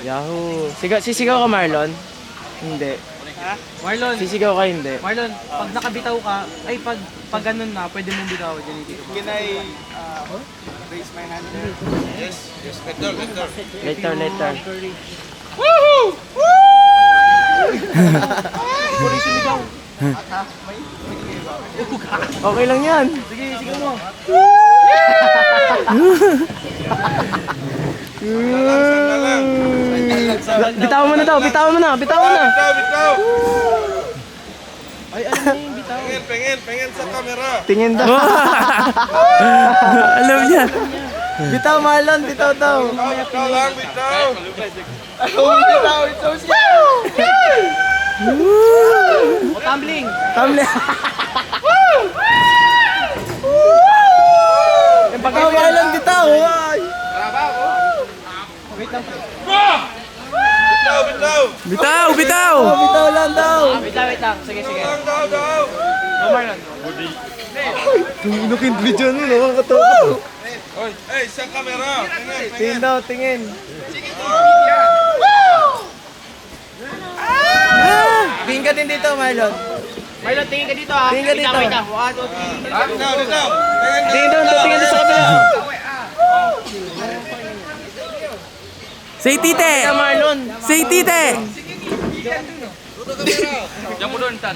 Yahoo! Sisigaw ka, Marlon? Hindi. Ha? Marlon, Sisigaw ka, hindi. Marlon, pag nakabitaw ka, ay pag ganun na, pwede mong bitaw. Can I raise my hand there? Yes, yes. Later. Later. Woohoo! Puri sumigaw. Okay lang yan. Sige, sigaw mo. Bitawan mo na daw, bitawan mo na. Bitaw! Ay, alam niya yung bitaw. Pengin sa camera. Tingin daw. Alam niya. Bitaw, Marlon, bitaw daw. Bitaw lang, bitaw. O, tumbling. Tamli. Bitaw, Marlon, bitaw. Ay. Wait lang, pre. Bitaw. Bitaw lang daw. Wait lang. Sige. Daw. Go, Marlon. Tumunukin video nyo, nakakatawa. Oy, hey, sa camera. Tingin daw, tingin. Tingin ka din dito, Marlon. Marlon, tingin ka dito ha. Tingin ka dito. Wait lang. 1, 2, 3. Bitaw. Tingin daw sa kabila. Say tite! Marlon. Say tite! Diyan mo doon, Tan.